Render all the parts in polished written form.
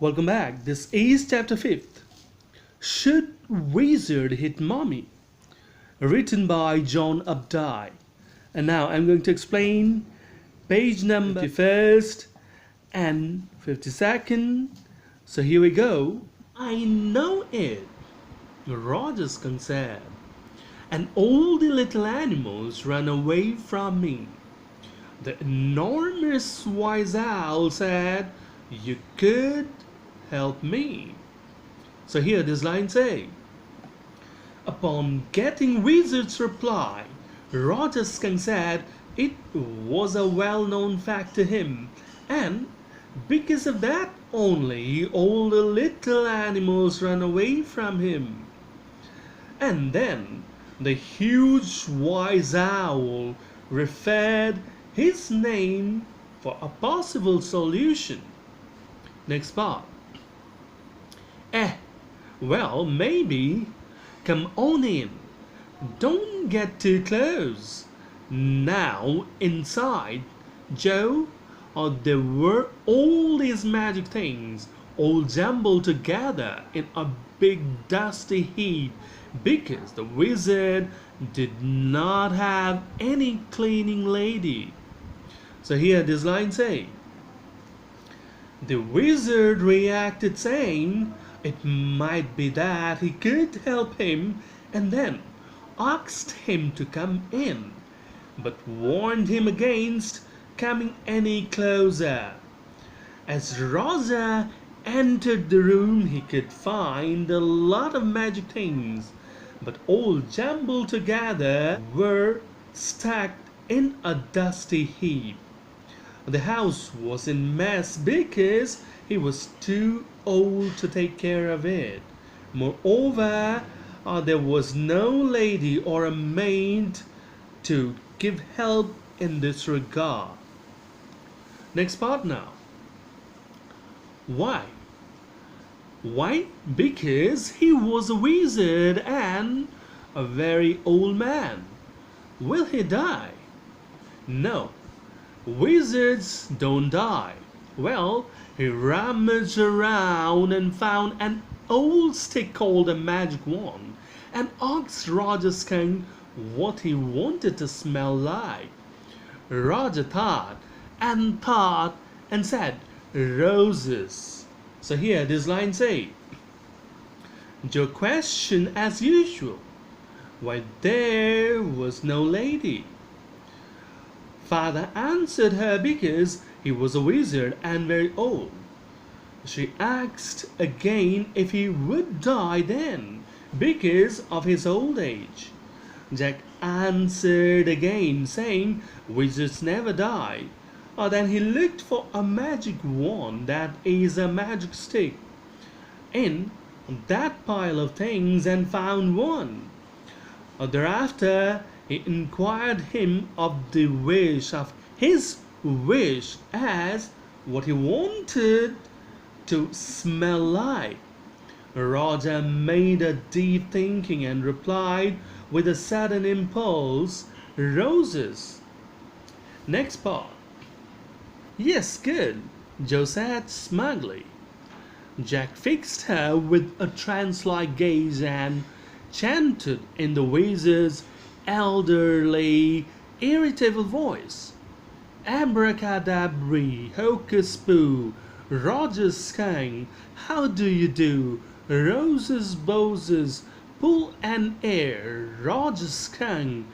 Welcome back. This is chapter 5th. Should Wizard Hit Mommy? Written by John Updike. And now I'm going to explain page number 51st and 52nd. So here we go. I know it, Roger's said. And all the little animals ran away from me. The enormous wise owl said, "You could help me." So here this line say, upon getting Wizard's reply, Roger Skunk said it was a well-known fact to him, and because of that only all the little animals ran away from him. And then the huge wise owl referred his name for a possible solution. Next part. Well, maybe. Come on in. Don't get too close. Now, inside, Joe, there were all these magic things all jumbled together in a big dusty heap because the wizard did not have any cleaning lady. So here this line say, the wizard reacted saying it might be that he could help him, and then asked him to come in, but warned him against coming any closer. As Roger entered the room, he could find a lot of magic things, but all jumbled together were stacked in a dusty heap. The house was in mess because he was too old to take care of it. Moreover, there was no lady or a maid to give help in this regard. Next part now. Why? Why? Because he was a wizard and a very old man. Will he die? No. Wizards don't die. Well, he rummaged around and found an old stick called a magic wand and asked Roger Skunk what he wanted to smell like. Roger thought and said, roses. So here this line say, your question as usual. Why, there was no lady. Father answered her because he was a wizard and very old. She asked again if he would die then because of his old age. Jack answered again saying wizards never die. Then he looked for a magic wand, that is a magic stick, in that pile of things and found one. Thereafter he inquired him of his wish as what he wanted to smell like. Roger made a deep thinking and replied with a sudden impulse, roses. Next part. Yes, good, Joe said smugly. Jack fixed her with a trance-like gaze and chanted in the wizard's elderly, irritable voice, abracadabra, hocus poo, Roger Skunk, how do you do? Roses, boses, pull and air, Roger Skunk,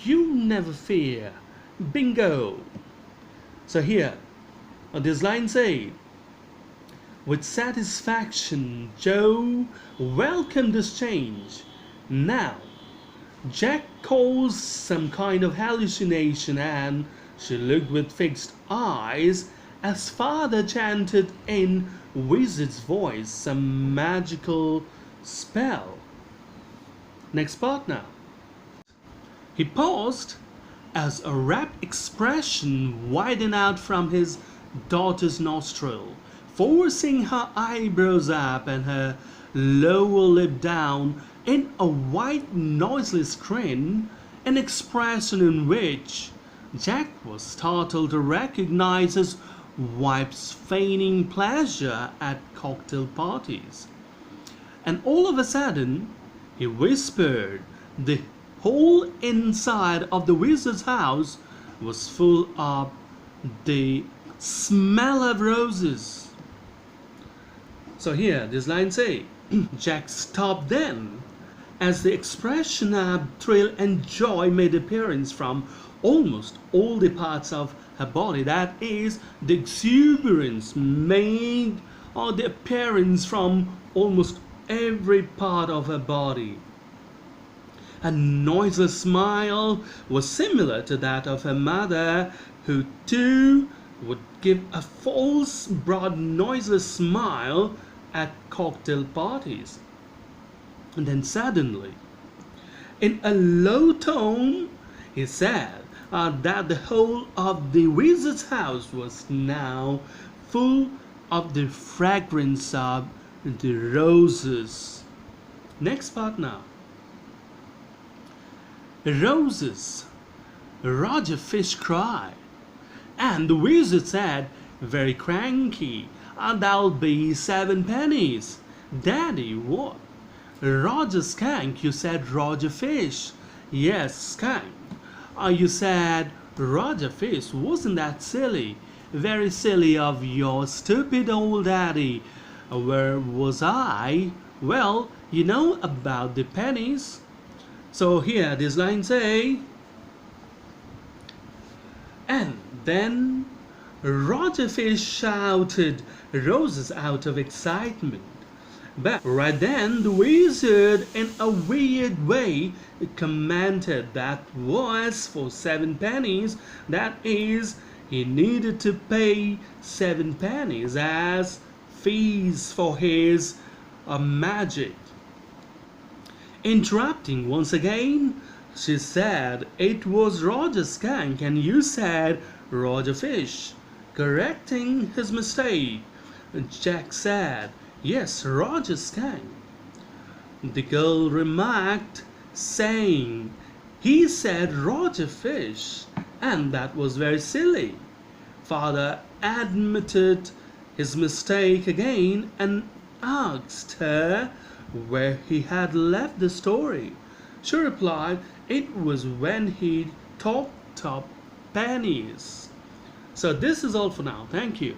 you never fear. Bingo. So here, this line say, with satisfaction, Joe welcomed this change. Now, Jack caused some kind of hallucination and she looked with fixed eyes as Father chanted in wizard's voice some magical spell. Next part now. He paused as a rapt expression widened out from his daughter's nostril, forcing her eyebrows up and her lower lip down in a white noiseless grin, an expression in which Jack was startled to recognize his wife's feigning pleasure at cocktail parties. And all of a sudden, he whispered, the whole inside of the wizard's house was full of the smell of roses. So here, this line say, Jack stopped then, as the expression of thrill and joy made appearance from almost all the parts of her body. That is, the exuberance made or the appearance from almost every part of her body. Her noiseless smile was similar to that of her mother, who too would give a false, broad, noiseless smile at cocktail parties. And then suddenly, in a low tone, he said that the whole of the wizard's house was now full of the fragrance of the roses. Next part now. Roses, Roger Fish cried, and the wizard said, very cranky, that'll be 7 pennies. Daddy, what? Roger Skank, you said Roger Fish. Yes, Skank. You said Roger Fish. Wasn't that silly? Very silly of your stupid old daddy. Where was I? Well, you know about the pennies. So here this line say, and then Roger Fish shouted roses out of excitement. But right then the wizard, in a weird way, commented that was for 7 pennies. That is, he needed to pay 7 pennies as fees for his magic. Interrupting once again, she said, it was Roger Skank and you said Roger Fish. Correcting his mistake, Jack said, yes, Roger Skank. The girl remarked, saying, he said Roger Fish, and that was very silly. Father admitted his mistake again and asked her where he had left the story. She replied, it was when he talked up pennies. So this is all for now. Thank you.